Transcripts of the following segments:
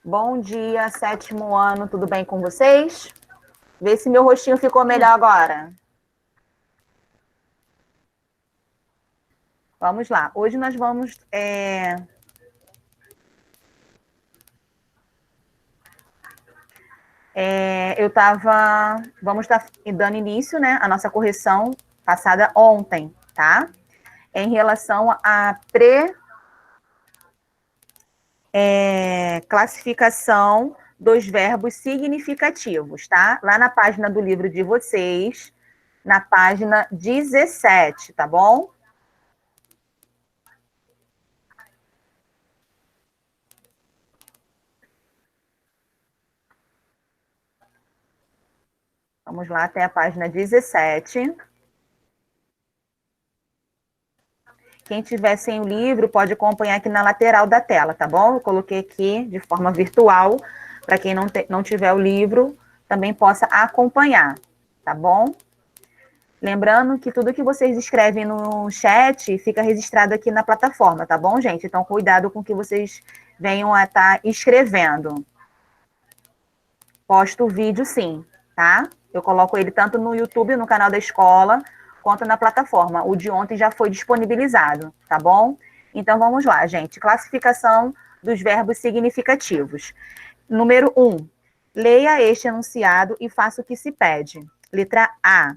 Bom dia, sétimo ano, tudo bem com vocês? Vê se meu rostinho ficou melhor agora. Vamos lá. Hoje nós vamos. Vamos estar dando início, né, à nossa correção passada ontem, tá? Em relação à classificação dos verbos significativos, tá? Lá na página do livro de vocês, na página 17, tá bom? Vamos lá até a página 17. Quem tiver sem o livro pode acompanhar aqui na lateral da tela, tá bom? Eu coloquei aqui de forma virtual, para quem não tiver o livro, também possa acompanhar, tá bom? Lembrando que tudo que vocês escrevem no chat fica registrado aqui na plataforma, tá bom, gente? Então, cuidado com o que vocês venham a estar escrevendo. Posto o vídeo, sim, tá? Eu coloco ele tanto no YouTube, no canal da escola, quanto na plataforma. O de ontem já foi disponibilizado, tá bom? Então, vamos lá, gente. Classificação dos verbos significativos. Número 1. Leia este enunciado e faça o que se pede. Letra A.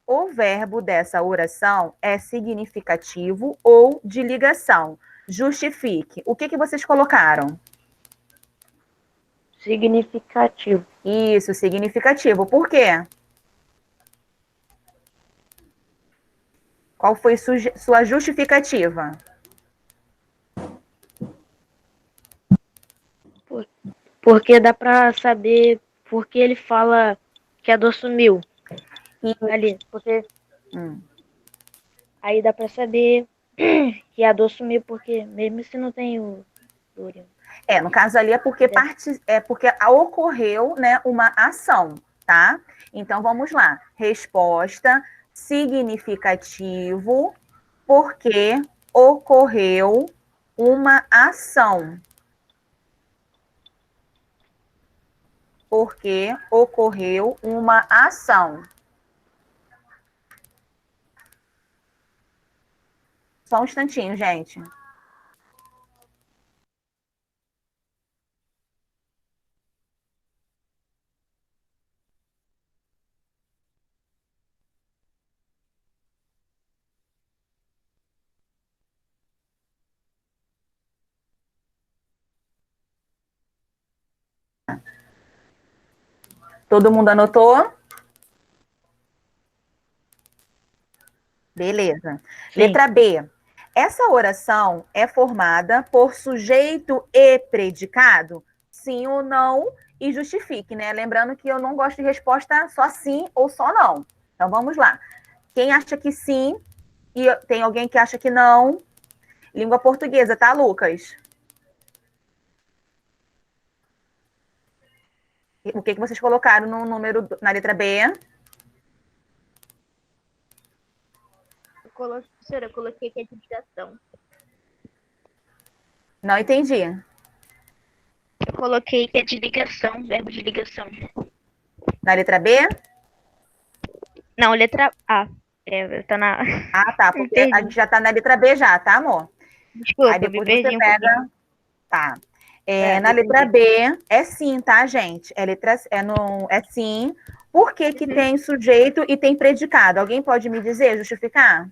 O verbo dessa oração é significativo ou de ligação. Justifique. O que vocês colocaram? Significativo. Isso, significativo. Por quê? Qual foi sua justificativa? Porque dá pra saber por que ele fala que a dor sumiu. E, Ali, porque aí dá pra saber que a dor sumiu porque mesmo se não tem o dor. no caso ali é porque ocorreu, né, uma ação, tá? Então vamos lá. Resposta significativo porque ocorreu uma ação. Porque ocorreu uma ação. Só um instantinho, gente. Todo mundo anotou? Beleza. Sim. Letra B. Essa oração é formada por sujeito e predicado? Sim ou não? E justifique, né? Lembrando que eu não gosto de resposta só sim ou só não. Então vamos lá. Quem acha que sim e tem alguém que acha que não? Língua portuguesa, tá, Lucas? O que vocês colocaram no número na letra B? Professora, eu coloquei que é de ligação. Não entendi. Eu coloquei que é de ligação, verbo de ligação. Na letra B? Não, letra A. Tá na. Ah, tá, porque a gente já tá na letra B já, tá, amor? Desculpa, Aí depois você um pega. pouquinho. Tá. Na letra B é sim, tá, gente? É sim. Por que tem sujeito e tem predicado? Alguém pode me dizer, justificar?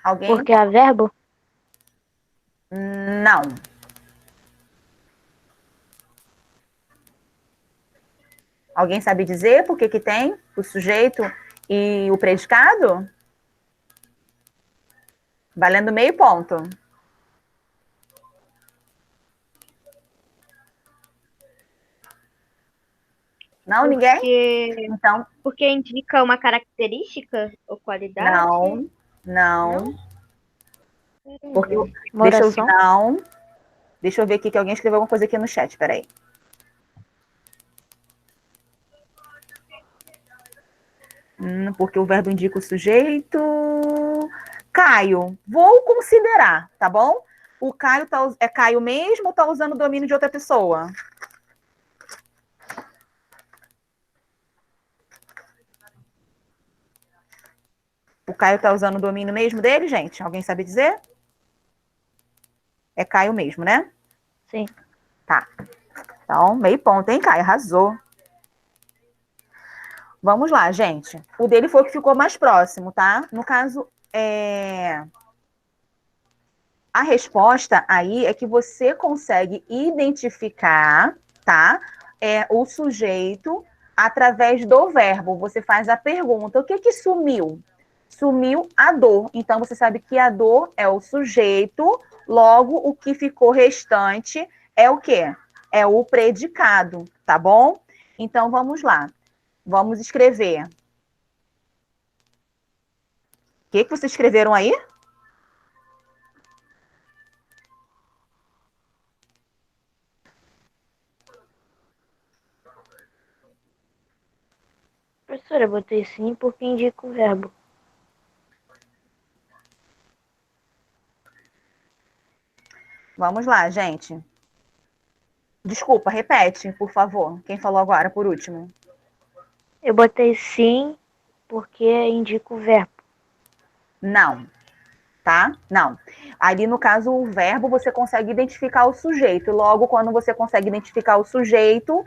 Alguém? Porque é verbo? Não. Alguém sabe dizer por que tem o sujeito e o predicado? Valendo meio ponto. Não, ninguém? Então, Porque indica uma característica ou qualidade? não. Porque, Uma oração? Deixa eu ver aqui que alguém escreveu alguma coisa aqui no chat, peraí. Porque o verbo indica o sujeito. Caio, vou considerar, tá bom? O Caio é Caio mesmo ou tá usando o domínio de outra pessoa? O Caio tá usando o domínio mesmo dele, gente? Alguém sabe dizer? É Caio mesmo, né? Sim. Tá. Então, meio ponto, hein, Caio? Arrasou. Vamos lá, gente. O dele foi o que ficou mais próximo, tá? No caso, a resposta aí é que você consegue identificar, tá? O sujeito através do verbo. Você faz a pergunta: o que que sumiu? Sumiu a dor. Então você sabe que a dor é o sujeito, logo o que ficou restante é o quê? É o predicado, tá bom? Então vamos lá. Vamos escrever. O que que vocês escreveram aí? Professora, eu botei sim porque indica o verbo. Vamos lá, gente. Desculpa, repete, por favor. Quem falou agora, por último? Eu botei sim porque indica o verbo. Não, tá? Não. Ali, no caso, o verbo, você consegue identificar o sujeito. Logo, quando você consegue identificar o sujeito,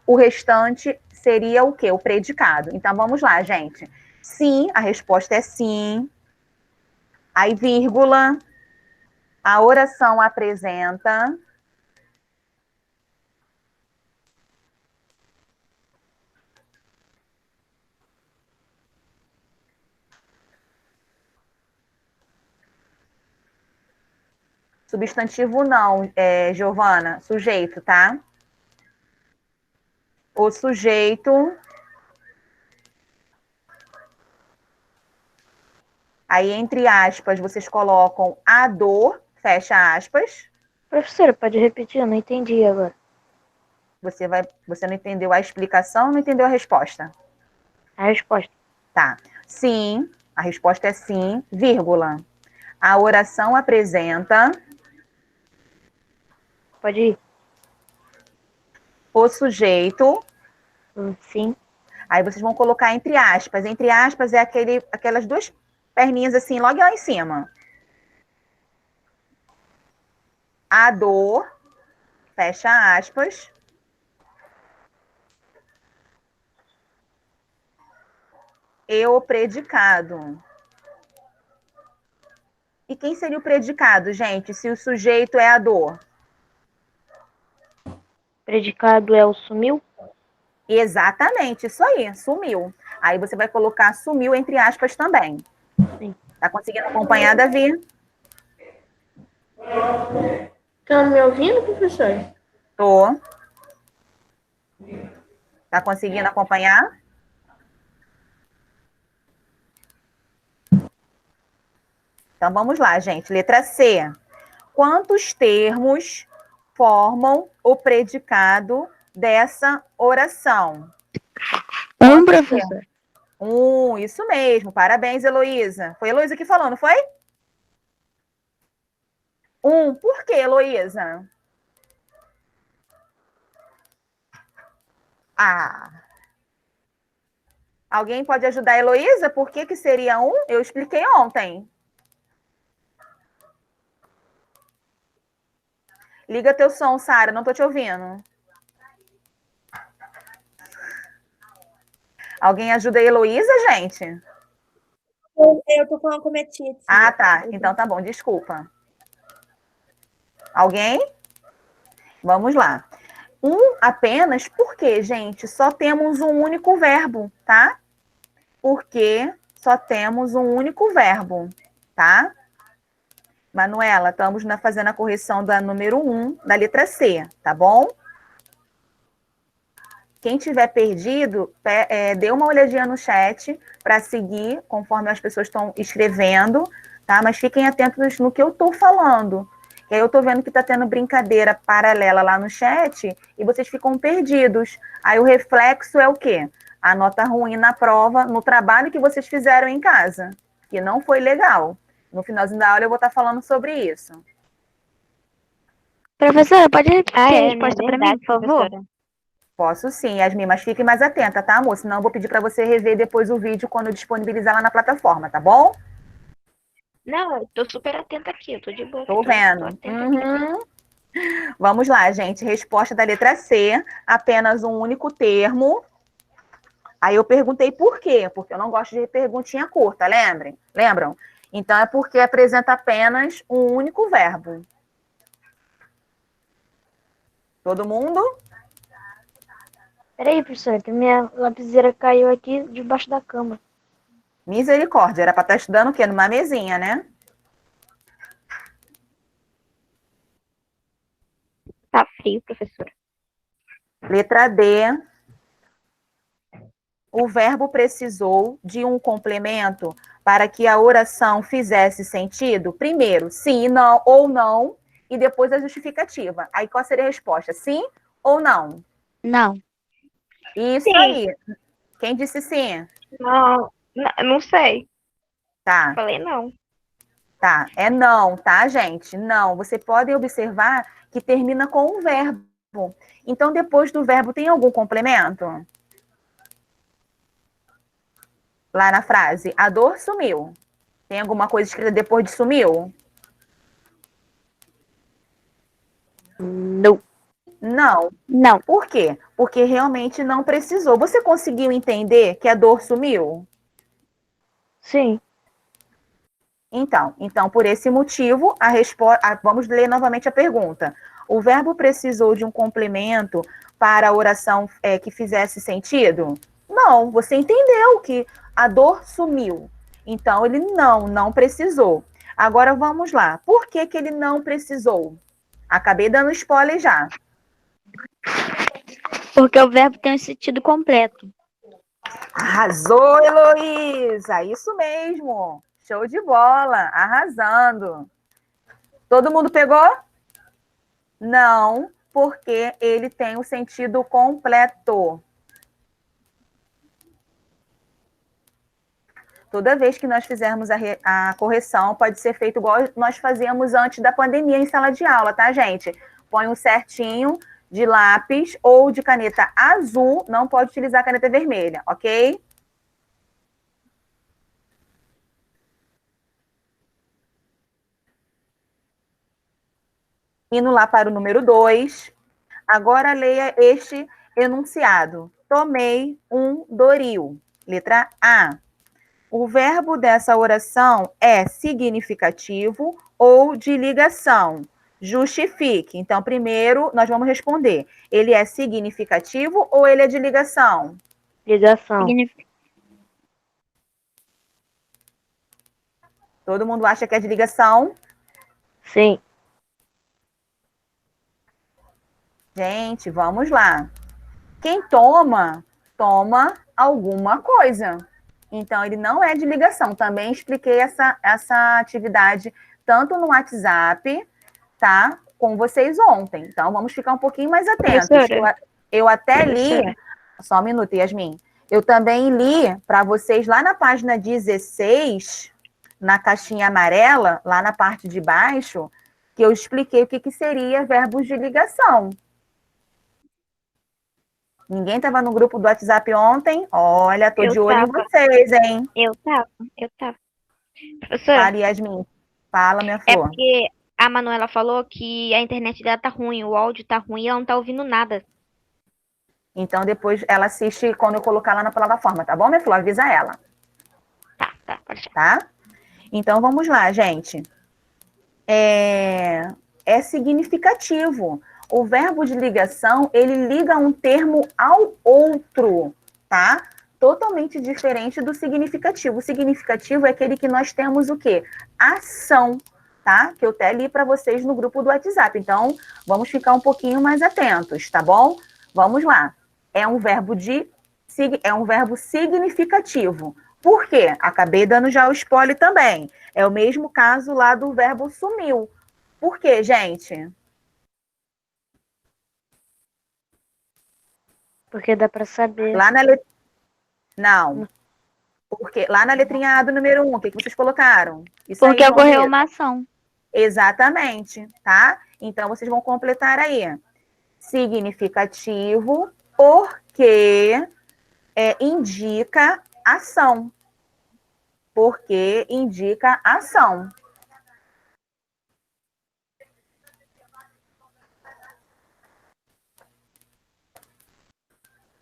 o restante seria o quê? O predicado. Então, vamos lá, gente. Sim, a resposta é sim. Aí, vírgula, a oração apresenta. Substantivo não, Giovana, sujeito, tá? O sujeito. Aí, entre aspas, vocês colocam a dor, fecha aspas. Professora, pode repetir? Eu não entendi agora. Você não entendeu a explicação, não entendeu a resposta. A resposta. Tá. Sim, a resposta é sim, vírgula. A oração apresenta Pode ir? o sujeito. Sim. Aí vocês vão colocar entre aspas. Entre aspas é aquelas duas perninhas assim, logo lá em cima. A dor, fecha aspas. E o predicado. E quem seria o predicado, gente, se o sujeito é a dor? Predicado é o sumiu? Exatamente, isso aí, sumiu. Aí você vai colocar sumiu entre aspas também. Sim. Tá conseguindo acompanhar, Davi? Estão me ouvindo, professor? Tô. Tá conseguindo acompanhar? Então vamos lá, gente. Letra C. Quantos termos formam o predicado dessa oração? Professor. Isso mesmo. Parabéns, Heloísa. Foi a Heloísa que falou, não foi? Por quê, Heloísa? Alguém pode ajudar a Heloísa? Por que que seria Eu expliquei ontem. Liga teu som, Sara, não tô te ouvindo. Alguém ajuda a Heloísa, gente? Eu tô falando com a minha tia. Ah, tá. Então tá bom, desculpa. Alguém? Vamos lá. Apenas porque, gente, só temos um único verbo, tá? Porque só temos um único verbo, tá? Manuela, estamos fazendo a correção da número 1, da letra C, tá bom? Quem tiver perdido, dê uma olhadinha no chat para seguir conforme as pessoas estão escrevendo, tá? Mas fiquem atentos no que eu estou falando. E aí eu estou vendo que está tendo brincadeira paralela lá no chat e vocês ficam perdidos. Aí o reflexo é o quê? a nota ruim na prova, no trabalho que vocês fizeram em casa, que não foi legal. No finalzinho da aula eu vou estar falando sobre isso. Professora, pode repetir a né? resposta para mim, por favor? Posso sim, Yasmin, mas fique mais atenta, tá, amor? Senão eu vou pedir para você rever depois o vídeo quando eu disponibilizar lá na plataforma, tá bom? Não, eu tô super atenta aqui, eu tô de boa. Tô vendo. atenta aqui. Uhum. Vamos lá, gente. Resposta da letra C, apenas um único termo. Aí eu perguntei por quê? Porque eu não gosto de perguntinha curta, lembram? Então é porque apresenta apenas um único verbo. Todo mundo? Peraí, professora, que minha lapiseira caiu aqui debaixo da cama. Misericórdia, era para estar estudando o quê? Numa mesinha, né? Tá frio, professora. Letra D. O verbo precisou de um complemento para que a oração fizesse sentido? Primeiro, sim, não ou não, e depois a justificativa. Aí qual seria a resposta? Sim ou não? Não. Isso Sim. aí. Quem disse sim? Não sei. Tá, Falei não. tá. É não, tá, gente? Não. Você pode observar que termina com um verbo. Então, depois do verbo, tem algum complemento? Lá na frase, a dor sumiu. Tem alguma coisa escrita depois de sumiu? Não. Não. Não. Por quê? Porque realmente não precisou. Você conseguiu entender que a dor sumiu? Sim. Então, por esse motivo, a resposta. Vamos ler novamente a pergunta. O verbo precisou de um complemento para a oração que fizesse sentido? Não, você entendeu que a dor sumiu. Então, ele não precisou. Agora vamos lá. Por que ele não precisou? Acabei dando spoiler já. Porque o verbo tem um sentido completo. Arrasou, Heloísa! Isso mesmo! Show de bola! Arrasando! Todo mundo pegou? Não, porque ele tem o sentido completo. Toda vez que nós fizermos a correção, pode ser feito igual nós fazíamos antes da pandemia em sala de aula, tá, gente? Põe um certinho de lápis ou de caneta azul, não pode utilizar caneta vermelha, ok? Indo lá para o número 2, agora leia este enunciado. Tomei um Doril. Letra A. O verbo dessa oração é significativo ou de ligação? Justifique. Então, primeiro, nós vamos responder. Ele é significativo ou ele é de ligação? Ligação. Todo mundo acha que é de ligação? Sim. Gente, vamos lá. Quem toma, toma alguma coisa. Então, ele não é de ligação. Também expliquei essa atividade tanto no WhatsApp, tá? Com vocês ontem. Então, vamos ficar um pouquinho mais atentos. Eu até li... Só um minuto, Yasmin. Eu também li para vocês lá na página 16, na caixinha amarela, lá na parte de baixo, que eu expliquei o que seria verbos de ligação. Ninguém estava no grupo do WhatsApp ontem? Olha, tô de olho em vocês, hein? Eu tava. Professora, Fala, Yasmin. Fala, minha flor. porque a Manuela falou que a internet dela tá ruim, o áudio tá ruim e ela não tá ouvindo nada. Então, depois ela assiste quando eu colocar lá na plataforma, tá bom, minha flor? Avisa ela. Tá, pode ser. Tá? Então, vamos lá, gente. É significativo. O verbo de ligação, ele liga um termo ao outro, tá? Totalmente diferente do significativo. O significativo é aquele que nós temos o quê? Ação, tá? Que eu até li para vocês no grupo do WhatsApp. Então, vamos ficar um pouquinho mais atentos, tá bom? Vamos lá. É um verbo significativo. Por quê? Acabei dando já o spoiler também. É o mesmo caso lá do verbo sumiu. Por quê, gente? Porque dá para saber. Lá na letra... Não. Porque lá na letrinha A do número 1, o que vocês colocaram? Isso Porque aí, João ocorreu Vitor. uma ação. Exatamente, tá? Então, vocês vão completar aí. Significativo porque indica ação. Porque indica ação.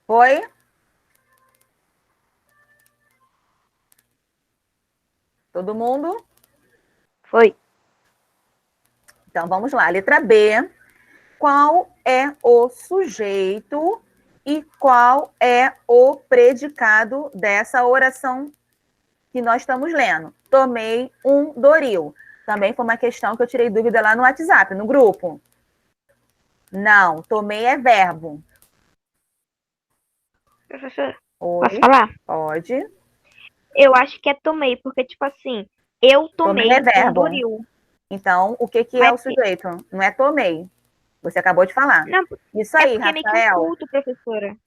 Foi? Todo mundo? Foi. Então, vamos lá. Letra B. Qual é o sujeito e qual é o predicado dessa oração que nós estamos lendo? Tomei um Doril. Também foi uma questão que eu tirei dúvida lá no WhatsApp, no grupo. Não, tomei é verbo. Professora, Oi, posso falar? pode. Eu acho que é tomei, porque, tipo assim, eu Tomei tomei é verbo. um Doril. Então, o que é o Mas sujeito? Não é tomei. Você acabou de falar. não, Isso é aí, porque é meio que um Rafael. culto, professora.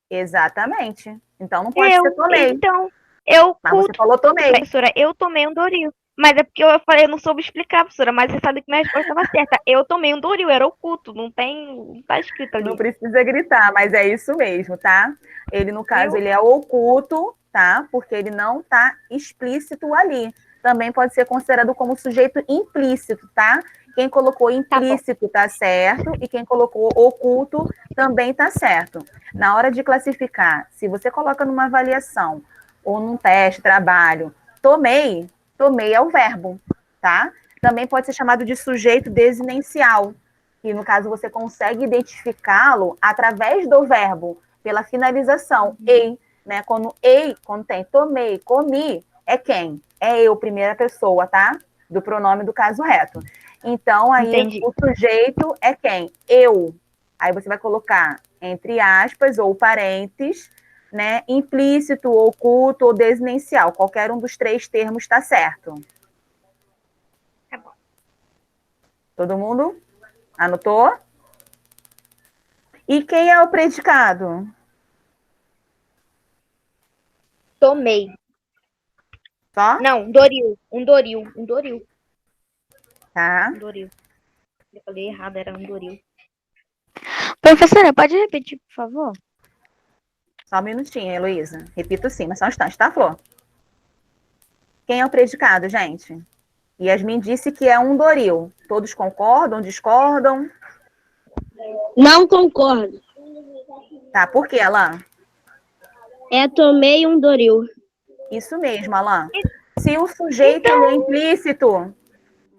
Exatamente. Então, não pode ser tomei. Então, eu Mas você culto, falou tomei. professora, eu tomei um Doril. Mas é porque eu falei, eu não soube explicar, professora, mas você sabe que minha resposta estava certa. Eu tomei um Doril, era oculto, não tá escrito Não ali. precisa gritar, mas é isso mesmo, tá? Ele, no caso, Viu? ele é oculto, tá? Porque ele não tá explícito ali. Também pode ser considerado como sujeito implícito, tá? Quem colocou implícito tá certo e quem colocou oculto também tá certo. Na hora de classificar, se você coloca numa avaliação ou num teste, trabalho, tomei é o verbo, tá? Também pode ser chamado de sujeito desinencial, que no caso você consegue identificá-lo através do verbo, pela finalização, ei, né? Quando tem tomei, comi, é quem? É eu, primeira pessoa, tá? Do pronome do caso reto. Então, aí Entendi. o sujeito é quem? Eu. Aí você vai colocar entre aspas ou parênteses, né? Implícito, oculto ou desinencial. Qualquer um dos três termos está certo. Tá bom. Todo mundo anotou? E quem é o predicado? Tomei. Só? Não, um Doril. Um Doril. Um Doril. Tá. Um Doril. Eu falei errado, era um Doril. Professora, pode repetir, por favor? Só um minutinho, Heloísa. Repito sim, mas só um instante, tá, Flor? Quem é o predicado, gente? Yasmin disse que é um Doril. Todos concordam, discordam? Não concordo. Tá, por quê, Alain? Tomei um Doril. Isso mesmo, Alain. Se o sujeito ele é implícito,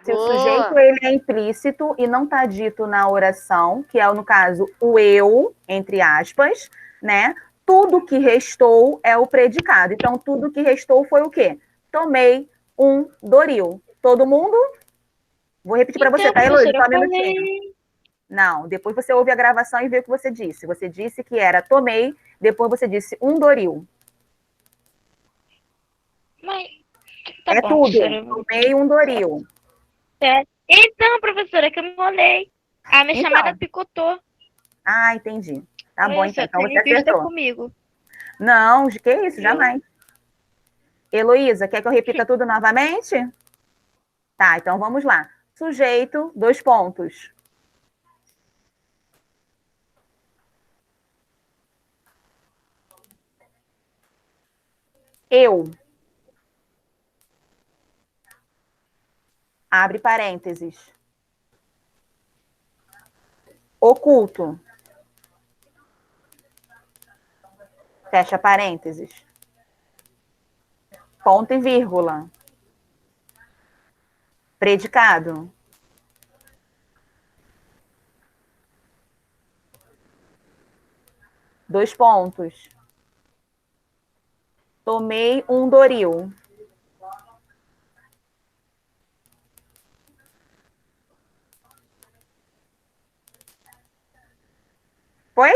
se o sujeito ele é implícito e não está dito na oração, que é, no caso, o eu, entre aspas, né? Tudo que restou é o predicado. Então, tudo que restou foi o quê? Tomei um Doril. Todo mundo? Vou repetir para você, tá, Heloísa? Só um minutinho. Não, depois você ouve a gravação e vê o que você disse. Você disse que era tomei, depois você disse um Doril. Mas tá É bom, tudo. professora. Tomei um Doril. Então, professora, que eu me enrolei. A minha Então. chamada picotou. Ah, entendi. Tá bom, Olha só, então você tem vista acertou. comigo. Não, de que isso? Jamais. Heloísa, quer que eu repita tudo novamente? Tá, então vamos lá. Sujeito, 2 pontos. Eu. Abre parênteses. Oculto. Fecha parênteses. Ponto e vírgula. Predicado. Dois pontos. Tomei um Doril. Foi?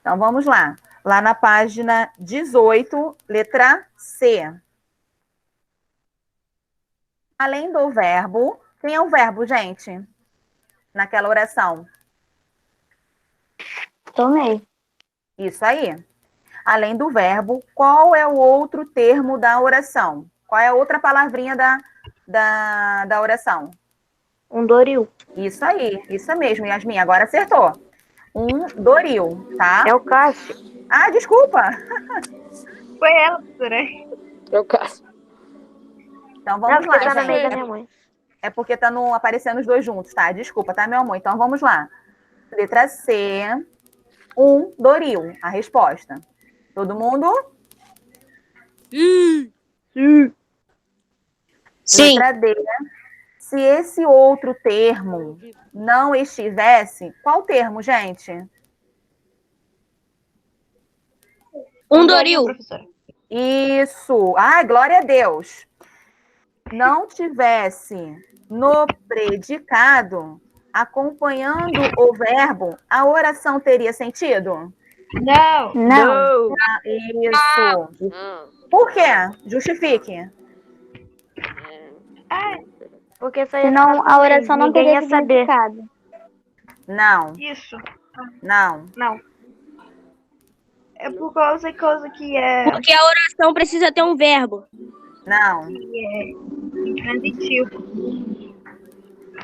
Então vamos lá. Lá na página 18, letra C. Além do verbo, quem é o verbo, gente? Naquela oração. Tomei. Isso aí. além do verbo, qual é o outro termo da oração? Qual é a outra palavrinha da oração? Um doril. Isso aí, isso mesmo, Yasmin, agora acertou. Um doril, tá? É o Cássio. Ah, desculpa. Foi ela, professora. É o Cássio. Então vamos Não, porque lá, tá no meio da gente. minha mãe. É porque tá aparecendo os dois juntos, tá? Desculpa, tá, meu amor? Então vamos lá. Letra C, um doril, a resposta. Todo mundo? Sim. Letra D, se esse outro termo não estivesse, qual termo, gente? Um doril. Professora. Isso. Ai, glória a Deus. Não tivesse no predicado, acompanhando o verbo, a oração teria sentido? Não. Não. Isso. Por quê? Justifique. Porque só ia Senão ficar a oração não ninguém teria ia saber. significado. Não, Isso. não. Não. É por causa que é Porque a oração precisa ter um verbo. Não. transitivo.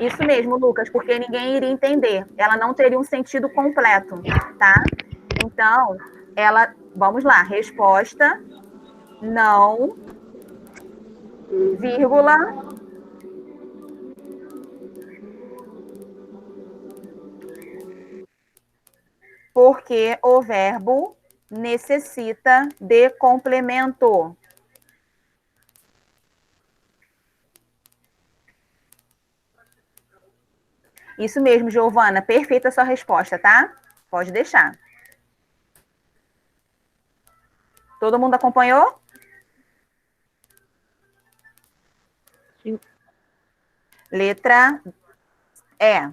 Isso mesmo, Lucas, porque ninguém iria entender. Ela não teria um sentido completo, tá? Então, vamos lá, resposta, não, vírgula, porque o verbo necessita de complemento. Isso mesmo, Giovana. Perfeita a sua resposta, tá? Pode deixar. Todo mundo acompanhou? Sim. Letra E.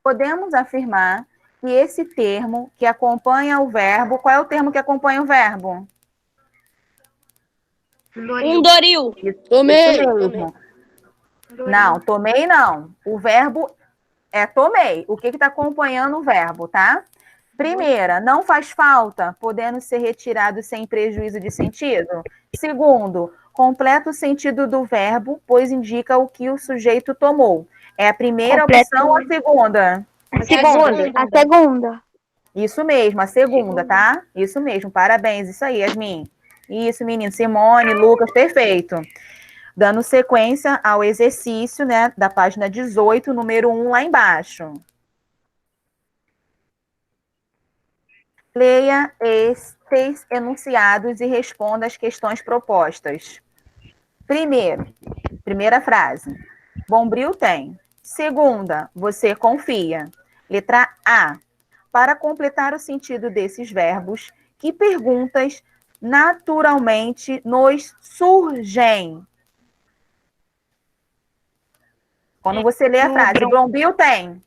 Podemos afirmar que esse termo que acompanha o verbo... Qual é o termo que acompanha o verbo? Um doril. Tomei. Isso mesmo. Não, tomei não. O verbo é tomei. O que está acompanhando o verbo, tá? Primeira, não faz falta, podendo ser retirado sem prejuízo de sentido. Segundo, completa o sentido do verbo, pois indica o que o sujeito tomou. É a primeira opção ou a segunda? A segunda. Isso mesmo, a segunda, tá? Isso mesmo, parabéns, isso aí, Yasmin. Isso, menino, Simone, Lucas, perfeito. Dando sequência ao exercício, né, da página 18, número 1, lá embaixo. Leia estes enunciados e responda as questões propostas. Primeira frase. Bombril tem. Segunda, você confia. Letra A. Para completar o sentido desses verbos, que perguntas naturalmente nos surgem? Quando você lê a frase, Bombril tem.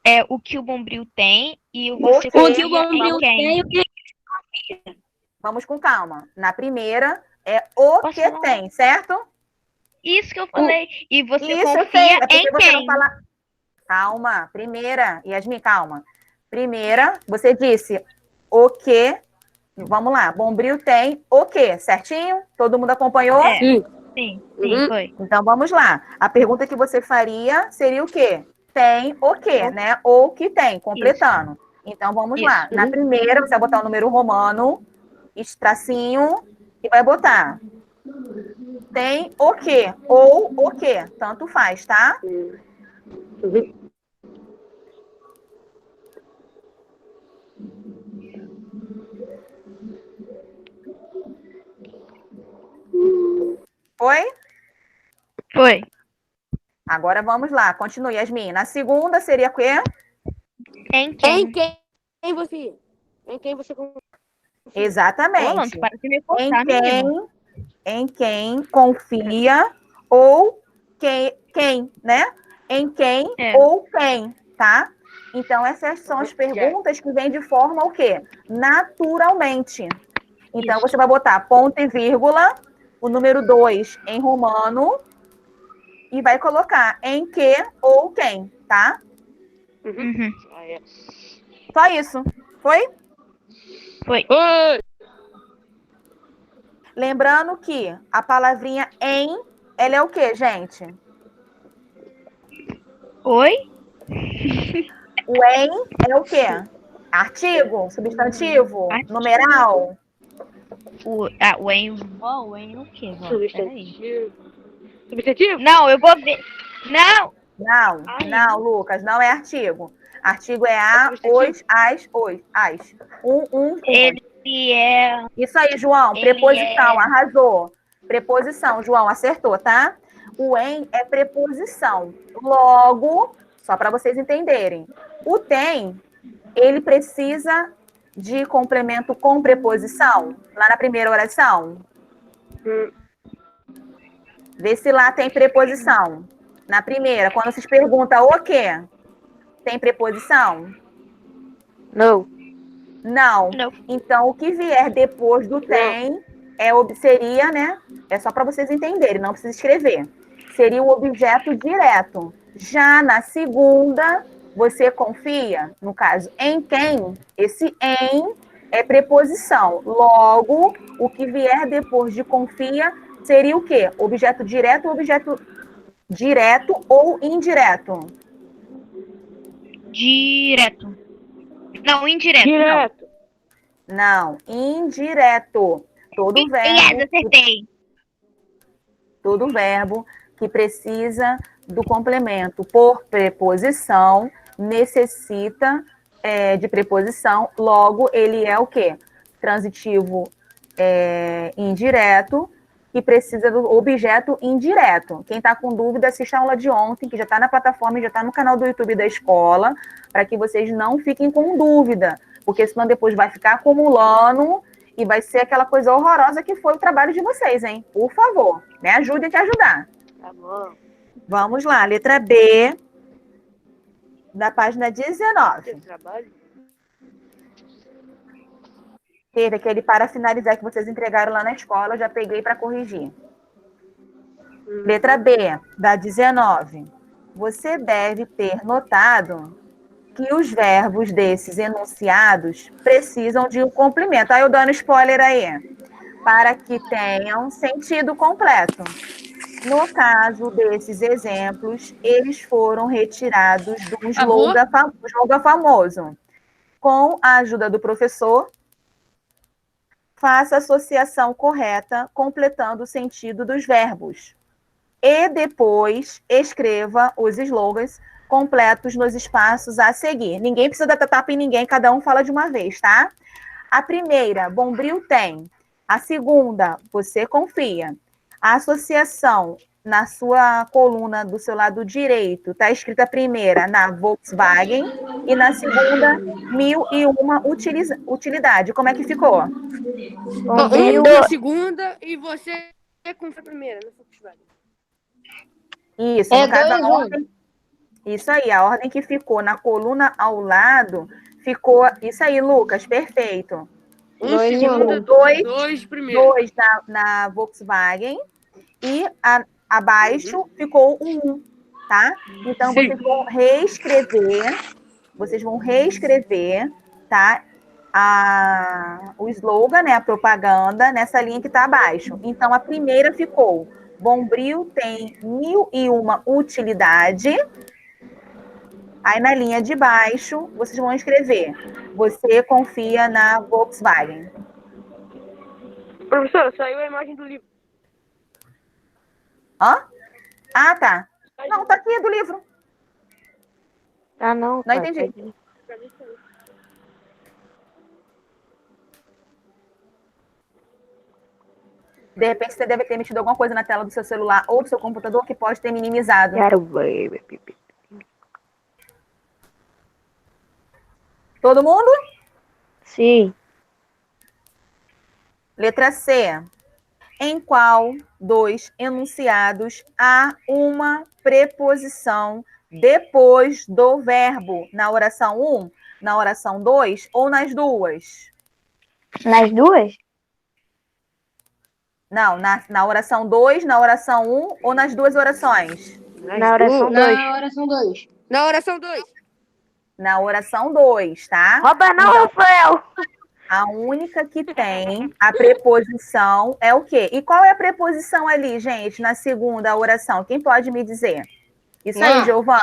É o que o Bombril tem e o Ok. você O que o Bombril tem e o que Vamos com calma. Na primeira, é o Posso que falar? tem, certo? Isso que eu falei. E você Isso, eu sei. confia É porque em você não quem? fala... Calma. Primeira, Yasmin, calma. Primeira, você disse o que... Vamos lá. Bombril tem o que, certinho? Todo mundo acompanhou? É. Sim. Sim, Uhum. foi. Então, vamos lá. A pergunta que você faria seria o quê? Tem o quê, né? O que tem, completando. Então, vamos lá. Na primeira, você vai botar o número romano, tracinho, e vai botar. Tem o quê? Ou o quê? Tanto faz, tá? Foi? Foi. Agora vamos lá. Continue, Yasmin. Na segunda seria o quê? Em quem? Em você? Em quem você confia? Exatamente. Para de me cortar, menino. Em quem confia ou quem, né? Em quem ou quem, tá? Então, essas são as perguntas que vêm de forma o quê? Naturalmente. Então, você vai botar ponto e vírgula, o número 2 em romano, e vai colocar em que ou quem, tá? Uhum. Só isso. Foi? Foi. Oi! Lembrando que a palavrinha em, ela é o quê, gente? Oi? O em é o quê? Artigo, substantivo, Artigo. numeral. O em. O em o quê, vó? Peraí. Substantivo. Substantivo? Não, eu vou ver. Não! Não, Ai. não, Lucas, não é artigo. Artigo é a, substantivo? os, as. Um. Ele é. Isso aí, João, Ele preposição, é- arrasou. Preposição, João, acertou, tá? O em é preposição. Logo, só para vocês entenderem, o tem, ele precisa de complemento com preposição, lá na primeira oração. Vê se lá tem preposição. Na primeira, quando vocês perguntam o quê? Tem preposição? Não. Não. Não. Então, o que vier depois do tem seria, né? É só para vocês entenderem, não precisa escrever. Seria o objeto direto. Já na segunda, você confia, no caso, em quem? Esse em é preposição. Logo, o que vier depois de confia seria o quê? Objeto direto ou indireto? Direto. Não, indireto. Direto. Não, indireto. Todo Yes, acertei. verbo que precisa do complemento por preposição necessita de preposição, logo ele é o quê? Transitivo indireto que precisa do objeto indireto. Quem está com dúvida, assista a aula de ontem, que já está na plataforma e já está no canal do YouTube da escola, para que vocês não fiquem com dúvida, porque senão depois vai ficar acumulando e vai ser aquela coisa horrorosa que foi o trabalho de vocês, hein? Por favor, me ajudem a te ajudar. Tá bom. Vamos lá, letra B, da página 19. Tem trabalho? Teve aquele para finalizar que vocês entregaram lá na escola, eu já peguei para corrigir. Letra B, da 19. Você deve ter notado que os verbos desses enunciados precisam de um complemento. Aí eu dando spoiler aí. Para que tenham sentido completo. No caso desses exemplos, eles foram retirados do slogan famoso. Com a ajuda do professor, faça a associação correta, completando o sentido dos verbos. E depois escreva os slogans completos nos espaços a seguir. Ninguém precisa dar tapa em ninguém, cada um fala de uma vez, tá? A primeira, Bombril tem. A segunda, você confia. A associação, na sua coluna do seu lado direito, está escrita a primeira na Volkswagen e na segunda, 1001 utilidade. Como é que ficou? Um na segunda e você com a primeira. Isso, no caso, a ordem. Isso aí, a ordem que ficou na coluna ao lado ficou. Isso aí, Lucas, perfeito. Segunda, dois primeiro. 2 na Volkswagen e abaixo ficou um 1, tá? Então, Sim. vocês vão reescrever, tá? O slogan, né, a propaganda, nessa linha que está abaixo. Então, a primeira ficou: Bombril tem 1001 utilidade. Aí, na linha de baixo, vocês vão escrever: você confia na Volkswagen. Professora, saiu a imagem do livro. Hã? Ah, tá. Não, tá aqui do livro. Ah, não. Não pai, entendi. De repente, você deve ter metido alguma coisa na tela do seu celular ou do seu computador que pode ter minimizado. Todo mundo? Sim. Letra C. Em qual dos enunciados há uma preposição depois do verbo? Na oração 1, na oração 2 ou nas duas? Nas duas? Não, na oração 2, na oração 1 ou nas duas orações? Na oração 2. Na oração 2. na oração 2, tá? Rouba não, Então, Rafael! a única que tem a preposição é o quê? E qual é a preposição ali, gente, na segunda oração? Quem pode me dizer? Isso aí, Não. Giovana.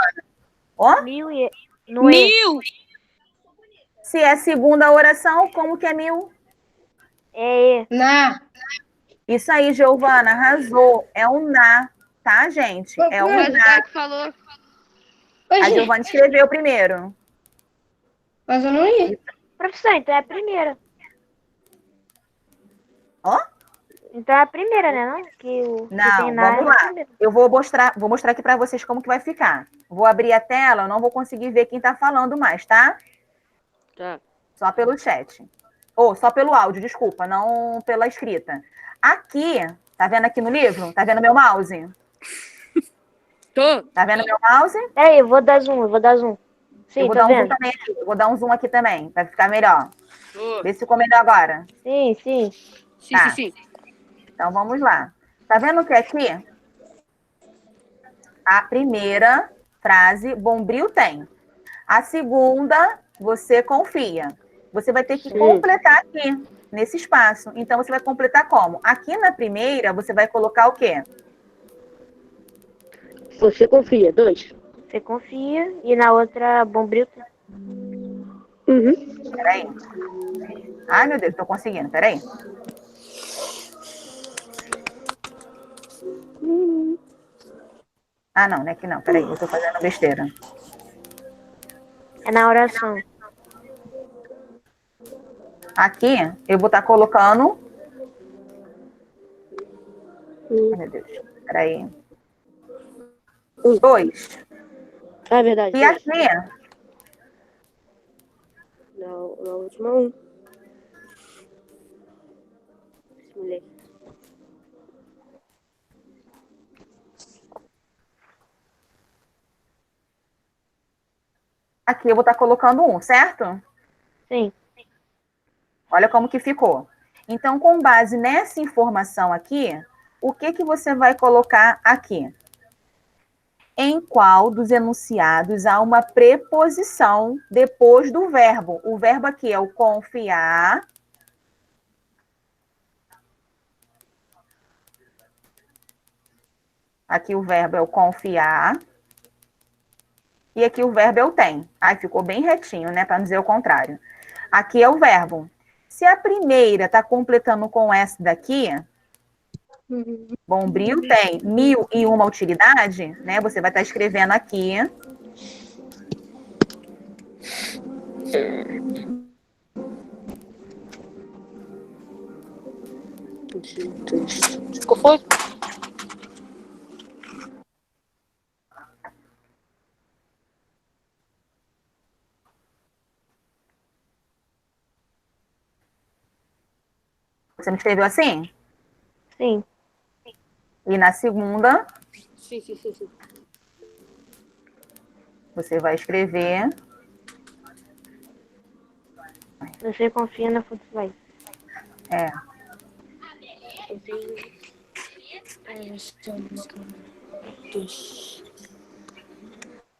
Ó, Mil e... No E. Mil. se é segunda oração, como que é mil? É E. Na. Isso aí, Giovana, arrasou. É um na, tá, gente? É um Mas o na. Deco falou. A Giovana escreveu primeiro. Mas eu não li. Professor, então é a primeira. Ó, Então é a primeira, né? Não? Que não, tem na vamos é a lá. primeira. Eu vou mostrar aqui para vocês como que vai ficar. Vou abrir a tela, eu não vou conseguir ver quem tá falando mais, tá? Tá. Só pelo chat. Ou só pelo áudio, desculpa, não pela escrita. Aqui, tá vendo aqui no livro? Tá vendo meu mouse? Tô. Tá vendo meu mouse? Peraí, eu vou dar zoom. Sim, Eu vou tô dar um zoom vendo. também aqui. Eu vou dar um zoom aqui também, para ficar melhor. Tô. Vê se ficou melhor agora. Sim. Sim, Tá. sim, sim. Então vamos lá. Tá vendo que aqui a primeira frase, Bombril tem. A segunda, você confia. Você vai ter que completar aqui, nesse espaço. Então você vai completar como? Aqui na primeira, você vai colocar o quê? Você confia. 2. Você confia. E na outra, Bombril. Uhum. Peraí. Ai, meu Deus, tô conseguindo. Peraí. Ah, não, não é que não. Peraí, eu tô fazendo besteira. É na oração. Aqui, eu vou estar colocando... Ai, meu Deus. Peraí. 2. É verdade. E aqui, Na última 1. Esse moleque. eu vou estar colocando 1, certo? Sim. Olha como que ficou. Então, com base nessa informação aqui, o que que você vai colocar aqui? Em qual dos enunciados há uma preposição depois do verbo? O verbo aqui é o confiar. Aqui o verbo é o confiar. E aqui o verbo é o tem. Ai, ficou bem retinho, né? Para não dizer o contrário. Aqui é o verbo. Se a primeira está completando com essa daqui, Bombril tem 1001 utilidade, né? Você vai estar escrevendo aqui. Qual foi? Você não escreveu assim? Sim. E na segunda, Sim. você vai escrever. Você confia na Volkswagen. É.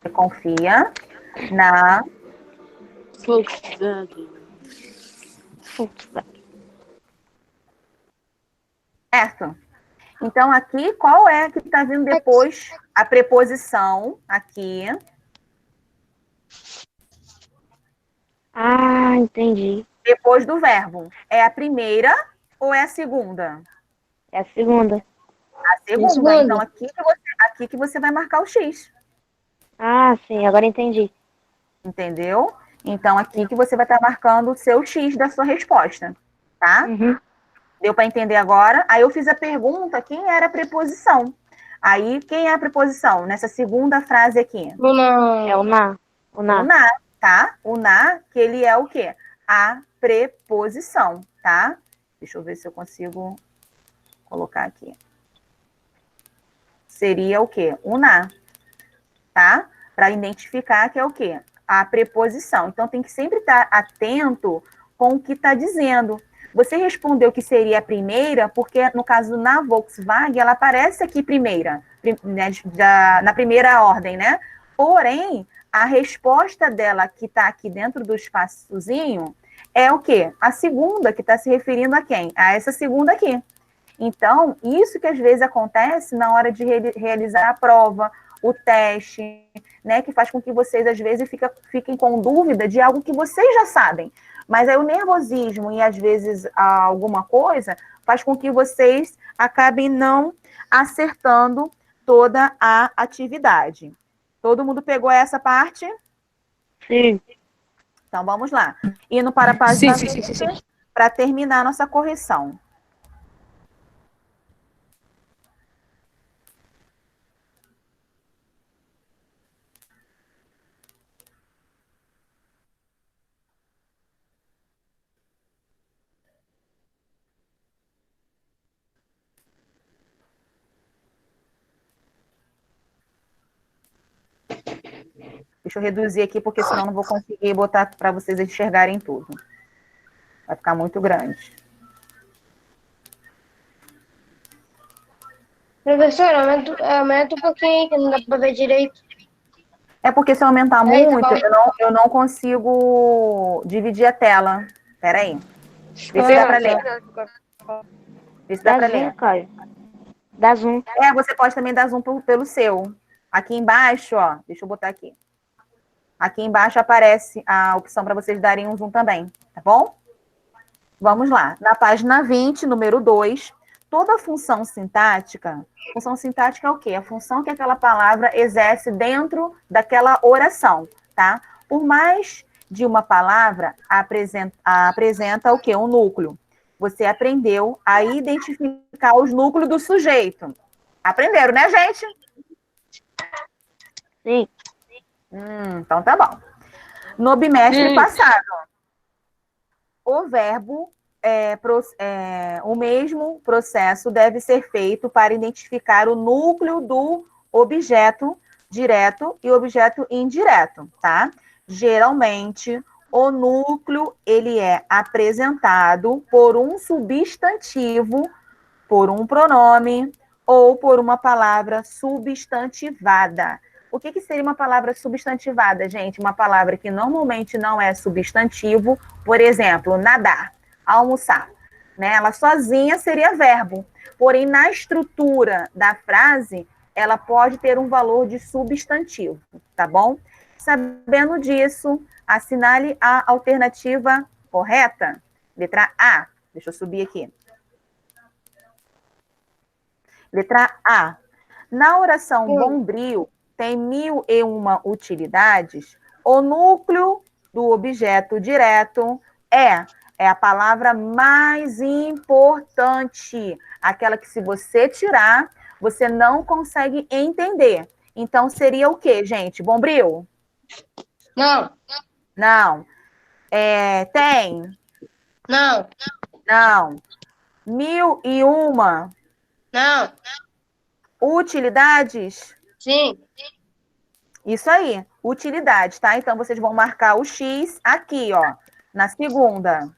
Você confia na Volkswagen. certo. Então, aqui, qual é que está vindo depois? A preposição aqui. Ah, entendi. Depois do verbo. É a primeira ou é a segunda? É a segunda. A segunda. Então, aqui que você vai marcar o X. Ah, sim, agora entendi. Entendeu? Então, aqui que você vai estar marcando o seu X da sua resposta. Tá? Uhum. Deu para entender agora? Aí eu fiz a pergunta, quem era a preposição? Aí, quem é a preposição? Nessa segunda frase aqui. É o na. O O na. na, tá? O na, que ele é o quê? A preposição, tá? Deixa eu ver se eu consigo colocar aqui. Seria o quê? O na, tá? Para identificar que é o quê? A preposição. Então, tem que sempre estar atento com o que está dizendo. Você respondeu que seria a primeira, porque no caso na Volkswagen, ela aparece aqui primeira, né, na primeira ordem, né? Porém, a resposta dela que está aqui dentro do espaçozinho é o quê? A segunda, que está se referindo a quem? A essa segunda aqui. Então, isso que às vezes acontece na hora de realizar a prova, o teste, né, que faz com que vocês, às vezes, fiquem com dúvida de algo que vocês já sabem. Mas aí o nervosismo e, às vezes, alguma coisa faz com que vocês acabem não acertando toda a atividade. Todo mundo pegou essa parte? Sim. Então, vamos lá. Indo para a página 20 para terminar a nossa correção. Deixa eu reduzir aqui, porque senão não vou conseguir botar para vocês enxergarem tudo. Vai ficar muito grande. Professora, aumenta um pouquinho aí, que não dá pra ver direito. É porque se eu aumentar Aí, tá muito, bom. eu não consigo dividir a tela. Espera aí. Vê se dá para ler. Vê se dá Dá para zoom, ler. Caio. Dá zoom. Você pode também dar zoom pelo seu. Aqui embaixo, ó, deixa eu botar aqui. Aqui embaixo aparece a opção para vocês darem um zoom também, tá bom? Vamos lá. Na página 20, número 2, toda função sintática é o quê? A função que aquela palavra exerce dentro daquela oração, tá? Por mais de uma palavra, apresenta o quê? Um núcleo. Você aprendeu a identificar os núcleos do sujeito. Aprenderam, né, gente? Sim. Então tá bom. No bimestre passado, o verbo, o mesmo processo deve ser feito para identificar o núcleo do objeto direto e objeto indireto, tá? Geralmente, o núcleo, ele é apresentado por um substantivo, por um pronome ou por uma palavra substantivada. O que seria uma palavra substantivada, gente? Uma palavra que normalmente não é substantivo, por exemplo, nadar, almoçar, né? Ela sozinha seria verbo, porém na estrutura da frase, ela pode ter um valor de substantivo, tá bom? Sabendo disso, assinale a alternativa correta. Letra A. Deixa eu subir aqui. Letra A. Na oração bombril, tem 1001 utilidades, o núcleo do objeto direto é a palavra mais importante, aquela que se você tirar, você não consegue entender. Então, seria o quê, gente? Bombril? Não. Não. Tem? Não. Não. 1001 Não. utilidades? Sim. Isso aí, utilidade, tá? Então, vocês vão marcar o X aqui, ó, na segunda,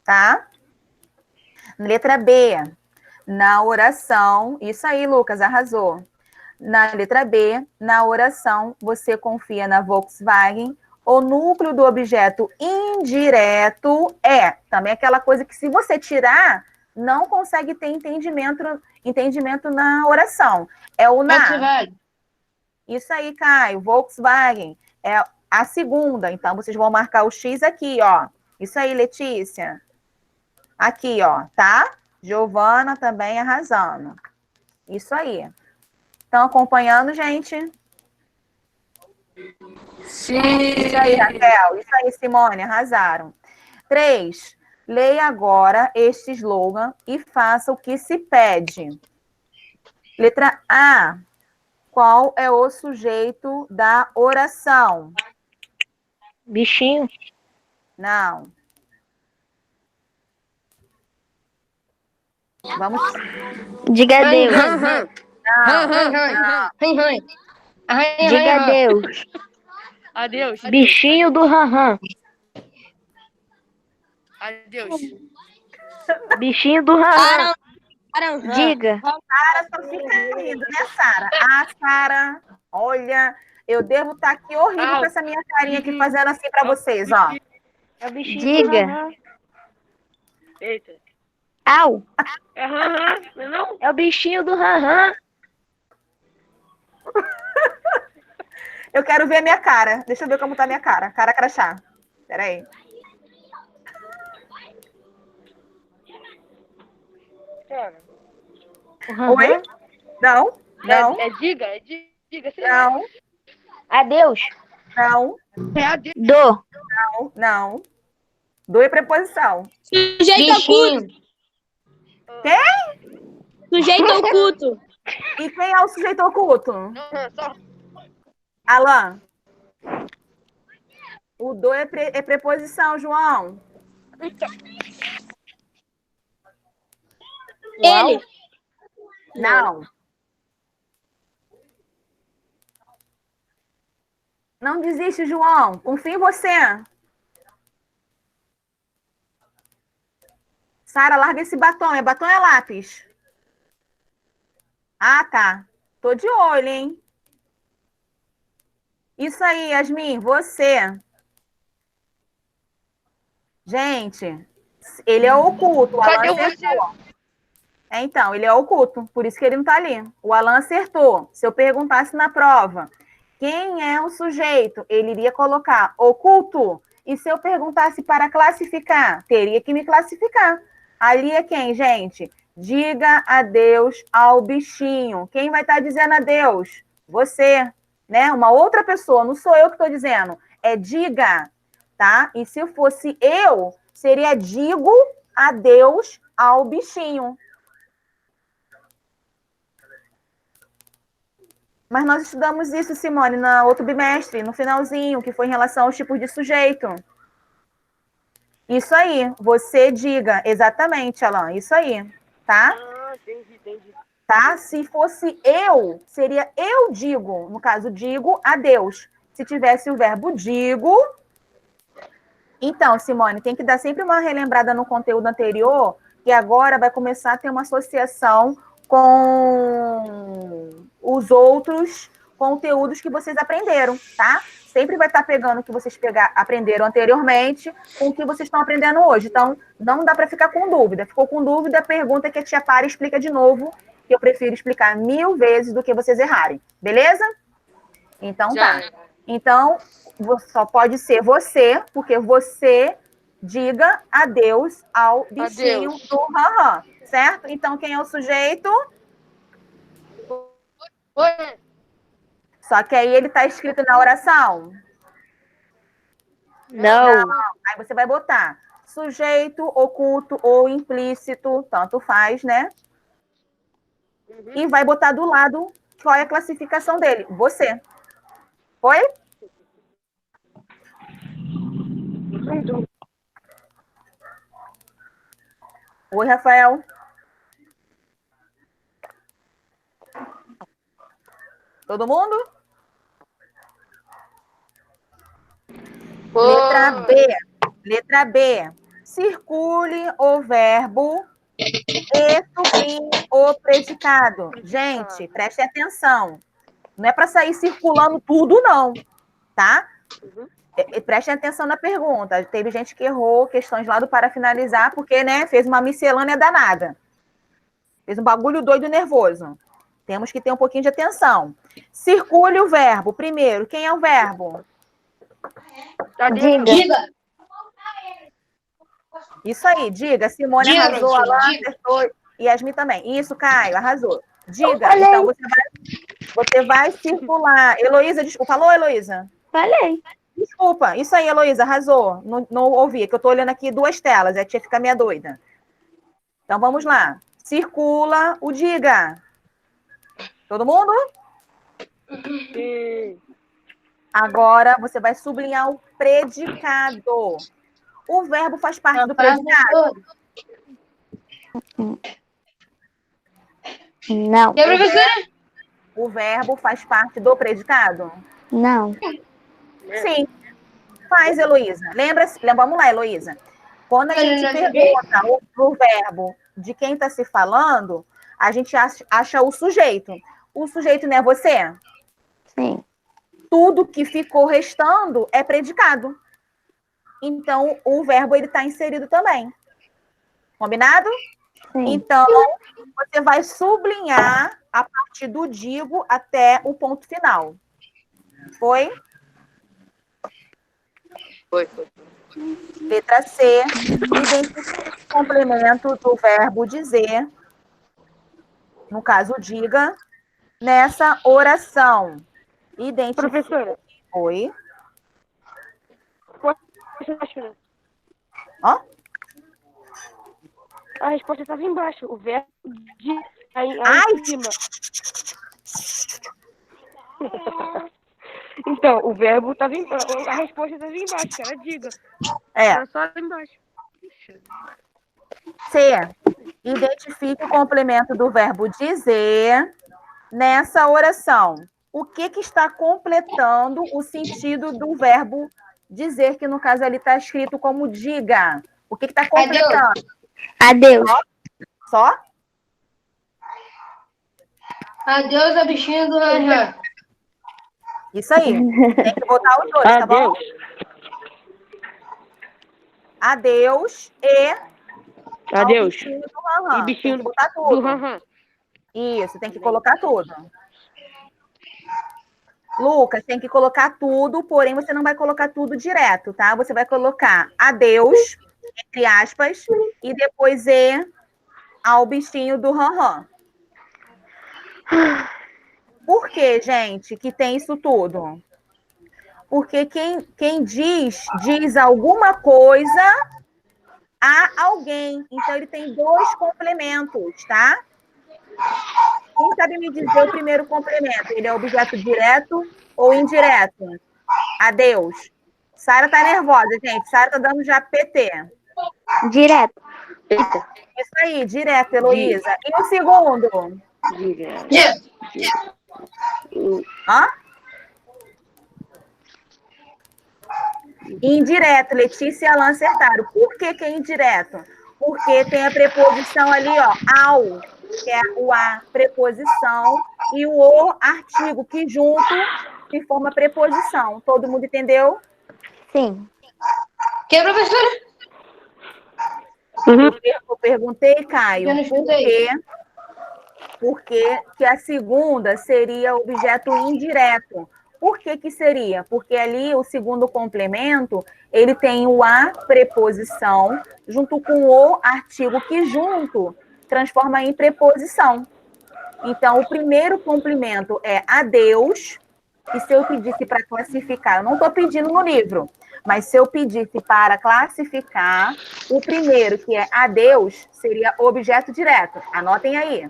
tá? Letra B, na oração, isso aí, Lucas, arrasou. Na letra B, na oração, você confia na Volkswagen, o núcleo do objeto indireto é também aquela coisa que se você tirar, não consegue ter entendimento na oração. É o na. Volkswagen. Isso aí, Caio. Volkswagen. É a segunda. Então, vocês vão marcar o X aqui, ó. Isso aí, Letícia. Aqui, ó, tá? Giovana também arrasando. Isso aí. Estão acompanhando, gente? Sim. Isso aí, Raquel. Isso aí, Simone. Arrasaram. 3. Leia agora este slogan e faça o que se pede. Letra A. Qual é o sujeito da oração? Bichinho. Não. Vamos. Diga adeus. Diga adeus. Adeus. Bichinho do ranram. Adeus. Bichinho do ranram. Diga. Sara só fica rindo, né, Sara? A Sara Olha, eu devo estar aqui horrível com essa minha carinha aqui fazendo assim para vocês, ó. É o bichinho Diga. do Ranran. Eita. Au! É Ranran, não é não? É o bichinho do Ranran. Eu quero ver a minha cara. Deixa eu ver como tá a minha cara. Cara crachá. Peraí. Cara, O Ranran. Oi? Não, não, diga, sei lá. não, Adeus. não, É a D. Do. não. Do é preposição. Sujeito oculto. Sujeito oculto. E quem é o sujeito oculto? Só. Alan. O do é preposição, João. Ele. Não. Não desiste, João. Confia em você. Sara, larga esse batom. É batom ou é lápis? Ah, tá. Tô de olho, hein? Isso aí, Yasmin, você. Gente, ele é oculto. O Cadê Alan acertou. Então, ele é oculto, por isso que ele não tá ali. O Alan acertou. Se eu perguntasse na prova quem é o sujeito, ele iria colocar oculto. E se eu perguntasse para classificar, teria que me classificar. Ali é quem, gente? Diga adeus ao bichinho. Quem vai estar dizendo adeus? Você, né? Uma outra pessoa, não sou eu que estou dizendo. É diga, tá? E se fosse eu, seria digo adeus ao bichinho. Mas nós estudamos isso, Simone, no outro bimestre, no finalzinho, que foi em relação aos tipos de sujeito. Isso aí, você diga, exatamente, Alan, isso aí, tá? Ah, entendi. Tá? Se fosse eu, seria eu digo, no caso, digo adeus. Se tivesse o verbo digo. Então, Simone, tem que dar sempre uma relembrada no conteúdo anterior, que agora vai começar a ter uma associação com os outros conteúdos que vocês aprenderam, tá? Sempre vai estar pegando o que vocês aprenderam anteriormente com o que vocês estão aprendendo hoje. Então, não dá para ficar com dúvida. Ficou com dúvida, pergunta que a tia Para explica de novo, que eu prefiro explicar 1000 vezes do que vocês errarem. Beleza? Então, tá. Então, só pode ser você, porque você diga adeus ao bichinho Adeus. do Ranran, certo? Então, quem é o sujeito? Oi. Só que aí ele está escrito na oração. Não. Aí você vai botar sujeito, oculto ou implícito, tanto faz, né? E vai botar do lado qual é a classificação dele. Você. Foi? Oi, Rafael. Todo mundo? Letra B. Letra B. Circule o verbo e sublinhe o predicado. Gente, preste atenção. Não é para sair circulando tudo, não. Tá? Prestem atenção na pergunta. Teve gente que errou questões lá do para finalizar, porque, né, fez uma miscelânea danada. Fez um bagulho doido e nervoso. Temos que ter um pouquinho de atenção. Circule o verbo. Primeiro, quem é o verbo? Diga. Isso aí, diga. Simone Diga, arrasou, professora, Alan diga. acertou. E Yasmin também. Isso, Caio, arrasou. Diga. Então, você vai circular. Heloísa, desculpa. Falou, Heloísa? Falei. Desculpa. Isso aí, Heloísa, arrasou. Não ouvi, que eu tô olhando aqui 2 telas. A tia fica meia doida. Então, vamos lá. Circula o diga. Todo mundo? Agora, você vai sublinhar o predicado. O verbo faz parte do predicado. Não. E a professora? O verbo faz parte do predicado? Não. Sim. Faz, Heloísa. Vamos lá, Heloísa. Quando a gente não pergunta o verbo de quem está se falando, a gente acha o sujeito. O sujeito não é você? Sim. Tudo que ficou restando é predicado. Então, o verbo ele está inserido também. Combinado? Sim. Então, você vai sublinhar a partir do digo até o ponto final. Foi? Foi. Letra C. Identifique o complemento do verbo dizer. No caso, diga. Nessa oração. Identifique. Professora, Oi. a Ó. resposta estava embaixo. O verbo de aí Ai! em cima. Então, o verbo estava embaixo. A resposta estava embaixo, que era diga. É. Era só lá embaixo. C. Identifique o complemento do verbo dizer nessa oração. O que está completando o sentido do verbo dizer, que no caso ali está escrito como diga? O que está completando? Adeus. Só? Adeus, a bichinha do Ranjan. Isso aí. Tem que botar os dois, tá bom? Adeus e ao Adeus. bichinho do Ranran. E bichinho Tem que botar do tudo. Ranran. Isso, tem que colocar tudo. Lucas, tem que colocar tudo, porém você não vai colocar tudo direto, tá? Você vai colocar adeus, entre aspas, e depois ao bichinho do Ranran. Por que, gente, que tem isso tudo? Porque quem diz alguma coisa a alguém. Então, ele tem dois complementos, tá? Quem sabe me dizer o primeiro complemento? Ele é objeto direto ou indireto? Adeus. Sara tá nervosa, gente. Sara tá dando já PT. Direto. Isso aí, direto, Heloísa. E o segundo? Direto. Hã? Indireto. Letícia e Alan acertaram. Por que é indireto? Porque tem a preposição ali, ó, ao, que é o a, preposição, e o artigo, que junto se forma preposição. Todo mundo entendeu? Sim. Que, professora? Eu perguntei, Caio, Eu não escutei. por que a segunda seria objeto indireto. Por que seria? Porque ali o segundo complemento, ele tem o a preposição junto com o artigo que junto transforma em preposição. Então, o primeiro complemento é adeus, e se eu pedisse para classificar, eu não estou pedindo no livro, mas se eu pedisse para classificar, o primeiro, que é adeus, seria objeto direto. Anotem aí.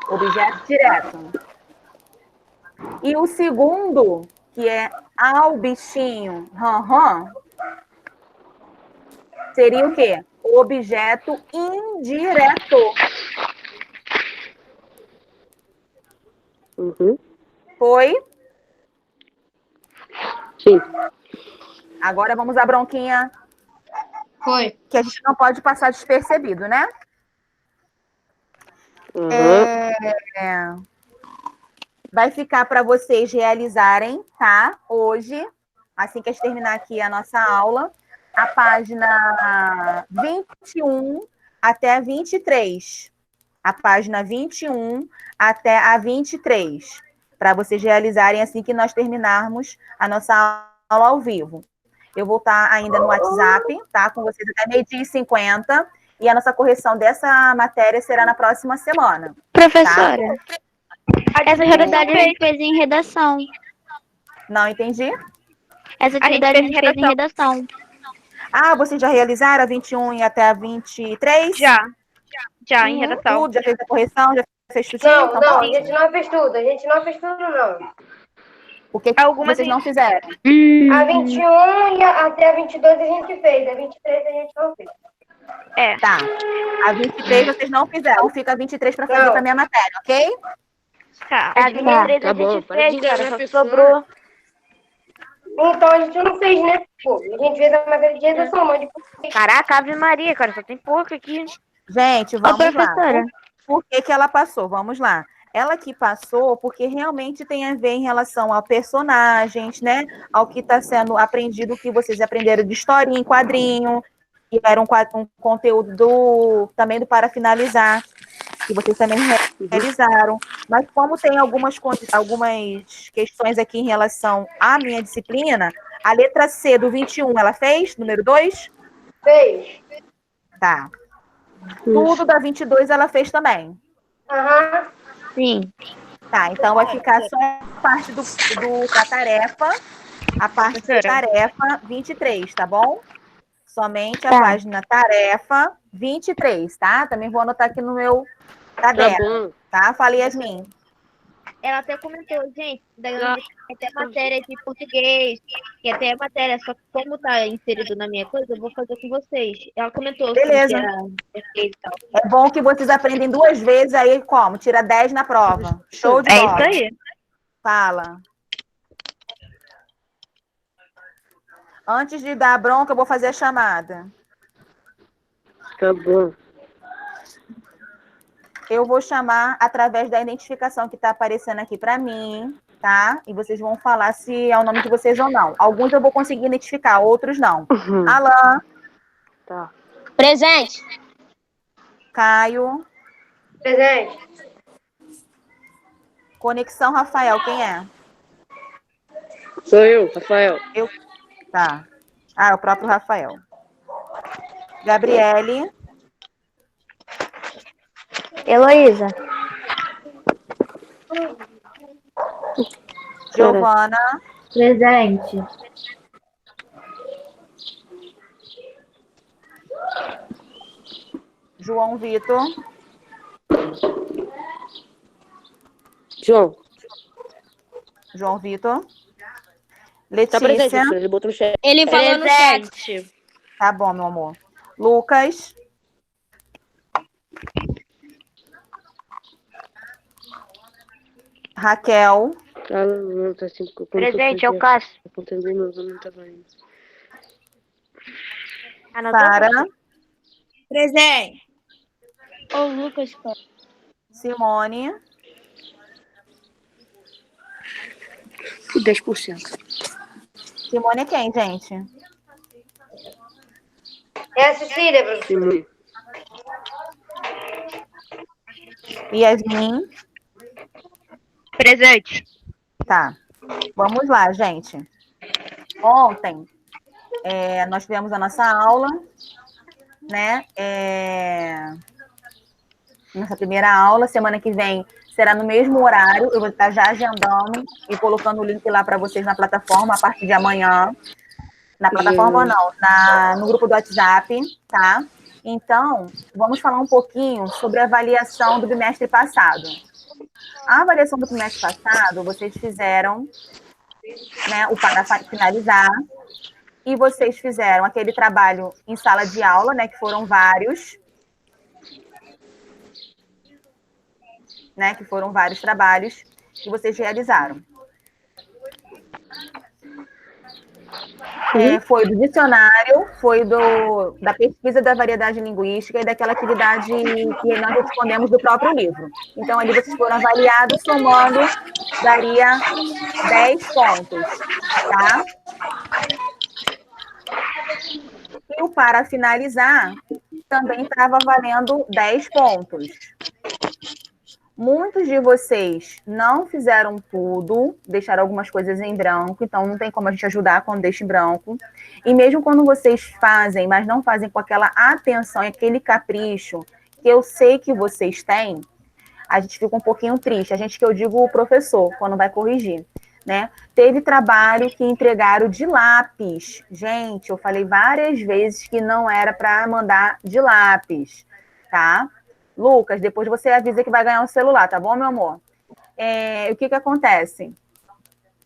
Objeto direto. E o segundo, que é ao bichinho, seria o quê? Objeto indireto. Foi? Sim. Agora vamos à bronquinha. Foi. Que a gente não pode passar despercebido, né? Vai ficar para vocês realizarem, tá? Hoje, assim que a gente terminar aqui a nossa aula, a página 21 até a 23. A página 21 até a 23. Para vocês realizarem assim que nós terminarmos a nossa aula ao vivo. Eu vou estar ainda no WhatsApp, tá? Com vocês até 12h50. E a nossa correção dessa matéria será na próxima semana. Professora, essa atividade a gente fez. fez em redação. Não entendi? Essa atividade a gente fez em redação. Ah, vocês já realizaram a 21 e até a 23? Já, em redação. Tudo, já fez a correção, já fez tudinho? Não, Então, não, tá a ótimo. gente não fez tudo. A gente não fez tudo, não. O que Algumas vocês a não gente- fizeram? A 21 e até a 22 a gente fez. A 23 a gente não fez. Tá. A 23 vocês não fizeram. Fica a 23 para fazer Não. para minha matéria, ok? Tá. A 23 Tá a bom, gente para de fez, enganar cara, a só pessoa. sobrou. Então a gente não fez, né? Pô, a gente fez a matéria de redação, mas depois... Caraca, Ave Maria, cara, só tem pouco aqui. Gente, Ô, vamos lá. professora, Por que ela passou? Vamos lá. ela que passou porque realmente tem a ver em relação a personagens, né? Ao que está sendo aprendido, que vocês aprenderam de historinha em quadrinho, que era um conteúdo também do Para Finalizar, que vocês também realizaram. Mas como tem algumas questões aqui em relação à minha disciplina, a letra C do 21, ela fez? Número 2? Fez. Tá. Tudo da 22 ela fez também. Aham. Sim. Tá, então vai ficar só a parte da tarefa, a parte da tarefa 23, tá bom? Somente a página tarefa 23, tá? Também vou anotar aqui no meu caderno, tá? Fala, Yasmin. Ela até comentou, gente, daí até matéria de português, que até a matéria, só que como tá inserido na minha coisa, eu vou fazer com vocês. Ela comentou Beleza. e tal. É bom que vocês aprendem 2 vezes, aí como? Tira 10 na prova. Show de bola. É isso aí. Fala. Antes de dar a bronca, eu vou fazer a chamada. Tá bom. Eu vou chamar através da identificação que está aparecendo aqui para mim, tá? E vocês vão falar se é o nome de vocês ou não. Alguns eu vou conseguir identificar, outros não. Alan. Tá. Presente. Caio. Presente. Conexão Rafael, quem é? Sou eu, Rafael. Tá. Ah, é o próprio Rafael. Gabriele. Heloísa. Giovana. Presente. João Vitor. João Vitor. Letícia. Tá presente, professor. Ele botou no chat. Ele falou no chat. Tá bom, meu amor. Lucas. Raquel. Tá assim, Presente, é o Cássio. Sara. Presente. Ô, Lucas, cara. Simone. 10%. Simone é quem, gente? É a Cecília, professor. Yasmin. Presente. Tá. Vamos lá, gente. Ontem, nós tivemos a nossa aula, né? Nossa primeira aula. Semana que vem será no mesmo horário. Eu vou estar já agendando e colocando o link lá para vocês na plataforma a partir de amanhã. Na plataforma não, no grupo do WhatsApp, tá? Então, vamos falar um pouquinho sobre a avaliação do bimestre passado. A avaliação do bimestre passado, vocês fizeram, né, o para finalizar, e vocês fizeram aquele trabalho em sala de aula, né, que foram vários, né, que foram vários trabalhos que vocês realizaram. Foi do dicionário, foi da pesquisa da variedade linguística e daquela atividade que nós respondemos do próprio livro. Então, ali vocês foram avaliados, somando, daria 10 pontos, tá? E o para finalizar, também estava valendo 10 pontos. Muitos de vocês não fizeram tudo, deixaram algumas coisas em branco, então não tem como a gente ajudar quando deixa em branco. E mesmo quando vocês fazem, mas não fazem com aquela atenção e aquele capricho que eu sei que vocês têm, a gente fica um pouquinho triste. A gente, que eu digo o professor, quando vai corrigir, né? Teve trabalho que entregaram de lápis. Gente, eu falei várias vezes que não era para mandar de lápis, tá? Lucas, depois você avisa que vai ganhar um celular, tá bom, meu amor? O que acontece?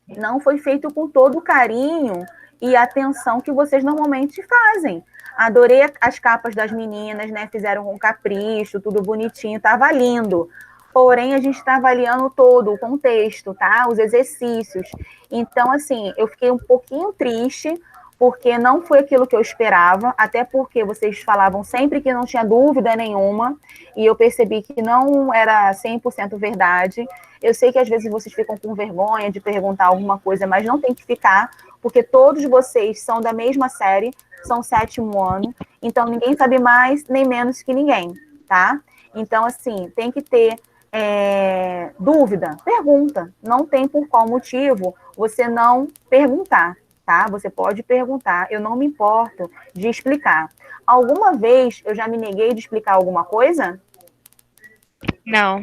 Não foi feito com todo o carinho e atenção que vocês normalmente fazem. Adorei as capas das meninas, né? Fizeram com capricho, tudo bonitinho, tava lindo. Porém, a gente está avaliando todo o contexto, tá? Os exercícios. Então, assim, eu fiquei um pouquinho triste, porque não foi aquilo que eu esperava, até porque vocês falavam sempre que não tinha dúvida nenhuma, e eu percebi que não era 100% verdade. Eu sei que às vezes vocês ficam com vergonha de perguntar alguma coisa, mas não tem que ficar, porque todos vocês são da mesma série, são 7º ano, então ninguém sabe mais nem menos que ninguém, tá? Então, assim, tem que ter dúvida, pergunta. Não tem por qual motivo você não perguntar, tá? Você pode perguntar, eu não me importo de explicar. Alguma vez eu já me neguei de explicar alguma coisa? Não.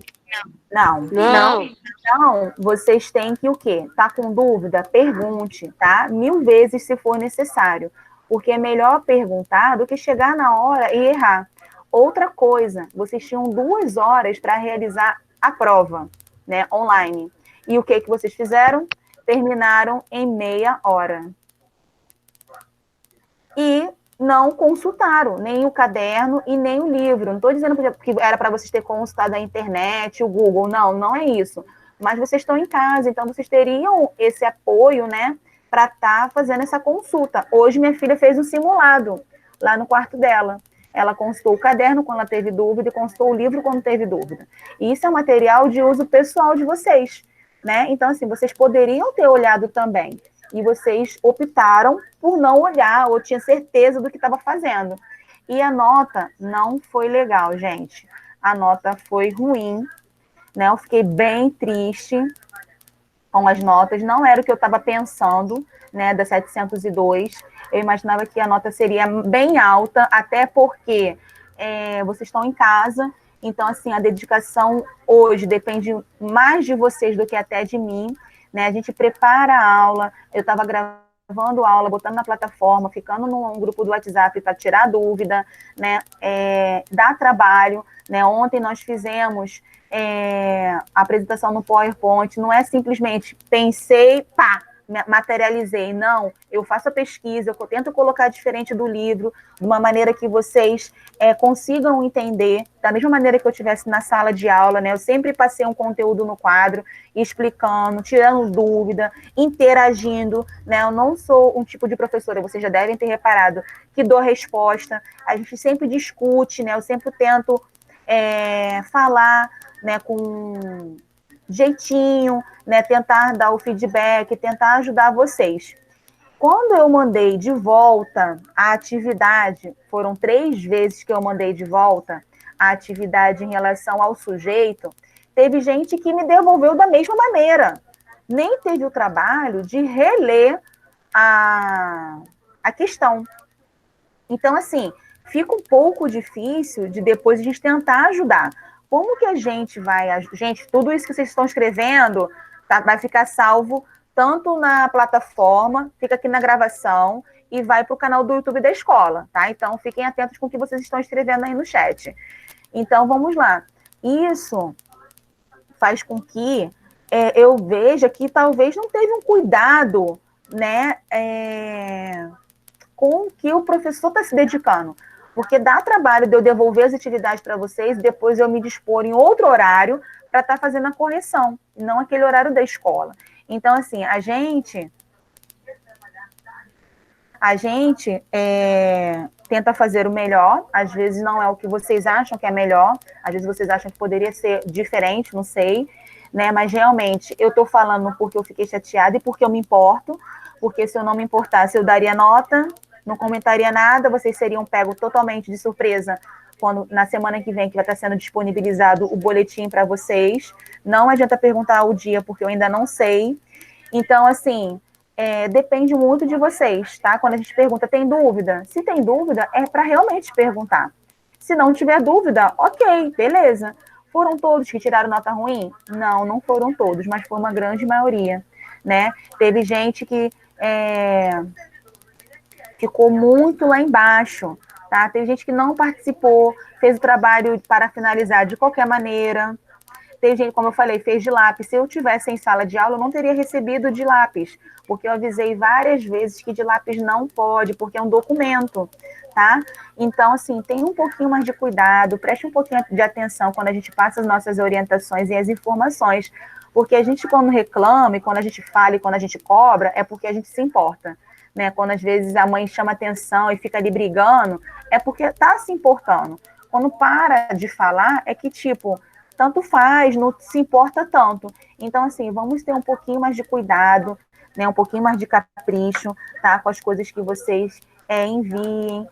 Não. Não. Então, vocês têm que o quê? Tá com dúvida? Pergunte, tá? 1000 vezes se for necessário. Porque é melhor perguntar do que chegar na hora e errar. Outra coisa, vocês tinham 2 horas para realizar a prova, né, online. E o que vocês fizeram? Terminaram em meia hora. E não consultaram nem o caderno e nem o livro. Não estou dizendo que era para vocês terem consultado a internet, o Google. Não, não é isso. Mas vocês estão em casa, então vocês teriam esse apoio, né, para estar fazendo essa consulta. Hoje minha filha fez um simulado lá no quarto dela. Ela consultou o caderno quando ela teve dúvida e consultou o livro quando teve dúvida. E isso é um material de uso pessoal de vocês, né? Então, assim, vocês poderiam ter olhado também. E vocês optaram por não olhar, ou tinha certeza do que estava fazendo. E a nota não foi legal, gente. A nota foi ruim, né? Eu fiquei bem triste com as notas. Não era o que eu estava pensando, né, da 702. Eu imaginava que a nota seria bem alta, até porque vocês estão em casa, então, assim, a dedicação hoje depende mais de vocês do que até de mim, né? A gente prepara a aula, eu estava gravando a aula, botando na plataforma, ficando num grupo do WhatsApp para tirar dúvida, né? Dá trabalho, né? Ontem nós fizemos a apresentação no PowerPoint, não é simplesmente pensei, pá, materializei. Não, eu faço a pesquisa, eu tento colocar diferente do livro, de uma maneira que vocês consigam entender, da mesma maneira que eu estivesse na sala de aula, né? Eu sempre passei um conteúdo no quadro, explicando, tirando dúvida, interagindo, né? Eu não sou um tipo de professora, vocês já devem ter reparado, que dou resposta, a gente sempre discute, né? Eu sempre tento falar, né, com jeitinho, né, tentar dar o feedback, tentar ajudar vocês. Quando eu mandei de volta a atividade, foram 3 vezes que eu mandei de volta a atividade em relação ao sujeito, teve gente que me devolveu da mesma maneira. Nem teve o trabalho de reler a questão. Então, assim, fica um pouco difícil de depois a gente tentar ajudar. Como que a gente vai... Gente, tudo isso que vocês estão escrevendo vai ficar salvo tanto na plataforma, fica aqui na gravação e vai para o canal do YouTube da escola, tá? Então, fiquem atentos com o que vocês estão escrevendo aí no chat. Então, vamos lá. Isso faz com que eu veja que talvez não teve um cuidado, né, com o que o professor está se dedicando. Porque dá trabalho de eu devolver as atividades para vocês, depois eu me dispor em outro horário para estar fazendo a correção, não aquele horário da escola. Então, assim, a gente tenta fazer o melhor, às vezes não é o que vocês acham que é melhor, às vezes vocês acham que poderia ser diferente, não sei, né? Mas realmente eu estou falando porque eu fiquei chateada e porque eu me importo, porque se eu não me importasse eu daria nota, não comentaria nada, vocês seriam pegos totalmente de surpresa quando na semana que vem que vai estar sendo disponibilizado o boletim para vocês. Não adianta perguntar o dia, porque eu ainda não sei. Então, assim, depende muito de vocês, tá? Quando a gente pergunta, tem dúvida? Se tem dúvida, é para realmente perguntar. Se não tiver dúvida, ok, beleza. Foram todos que tiraram nota ruim? Não, não foram todos, mas foi uma grande maioria, né? Teve gente que ficou muito lá embaixo, tá? Tem gente que não participou, fez o trabalho para finalizar de qualquer maneira. Tem gente, como eu falei, fez de lápis. Se eu tivesse em sala de aula, eu não teria recebido de lápis, porque eu avisei várias vezes que de lápis não pode, porque é um documento, tá? Então, assim, tenha um pouquinho mais de cuidado, preste um pouquinho de atenção quando a gente passa as nossas orientações e as informações, porque a gente, quando reclama, e quando a gente fala e quando a gente cobra, é porque a gente se importa. né? Quando às vezes a mãe chama atenção e fica ali brigando, é porque está se importando. Quando para de falar, é que, tipo, tanto faz, não se importa tanto. Então, assim, vamos ter um pouquinho mais de cuidado, né? Um pouquinho mais de capricho, tá? Com as coisas que vocês enviem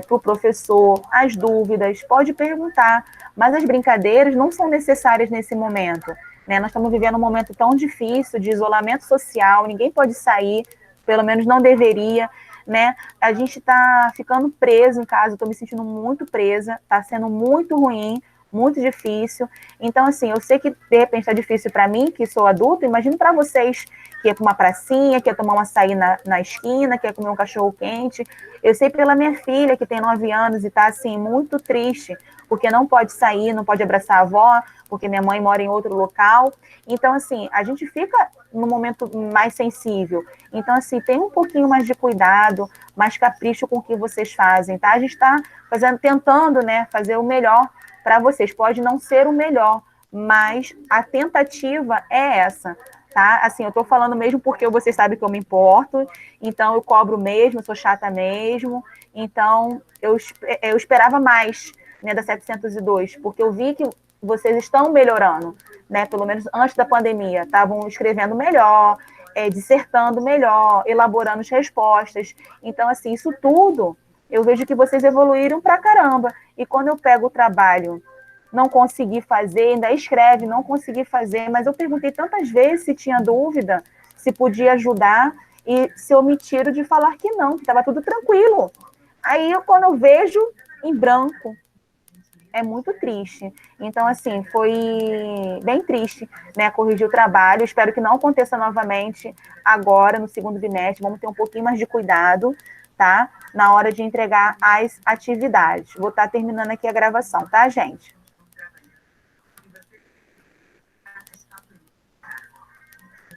para o professor, as dúvidas, pode perguntar, mas as brincadeiras não são necessárias nesse momento, né? Nós estamos vivendo um momento tão difícil de isolamento social, ninguém pode sair, pelo menos não deveria, né? A gente está ficando preso em casa, estou me sentindo muito presa, está sendo muito ruim, muito difícil. Então, assim, eu sei que de repente está difícil para mim, que sou adulta, imagino para vocês que é para uma pracinha, que é tomar um açaí na esquina, que é comer um cachorro quente. Eu sei pela minha filha, que tem 9 anos e está, assim, muito triste, porque não pode sair, não pode abraçar a avó, porque minha mãe mora em outro local. Então, assim, a gente fica no momento mais sensível. Então, assim, tem um pouquinho mais de cuidado, mais capricho com o que vocês fazem, tá? A gente está tentando, né, fazer o melhor para vocês. Pode não ser o melhor, mas a tentativa é essa, tá? Assim, eu estou falando mesmo porque vocês sabem que eu me importo, então eu cobro mesmo, eu sou chata mesmo, então eu esperava mais, né, da 702, porque eu vi que vocês estão melhorando, né? Pelo menos antes da pandemia, estavam escrevendo melhor, dissertando melhor, elaborando as respostas. Então, assim, isso tudo, eu vejo que vocês evoluíram pra caramba. E quando eu pego o trabalho, não consegui fazer, ainda escreve, não consegui fazer, mas eu perguntei tantas vezes se tinha dúvida, se podia ajudar, e se omitiram de falar que não, que estava tudo tranquilo. Aí, quando eu vejo, em branco, é muito triste. Então, assim, foi bem triste, né, corrigir o trabalho. Espero que não aconteça novamente agora, no segundo bimestre. Vamos ter um pouquinho mais de cuidado, tá? Na hora de entregar as atividades. Vou estar terminando aqui a gravação, tá, gente?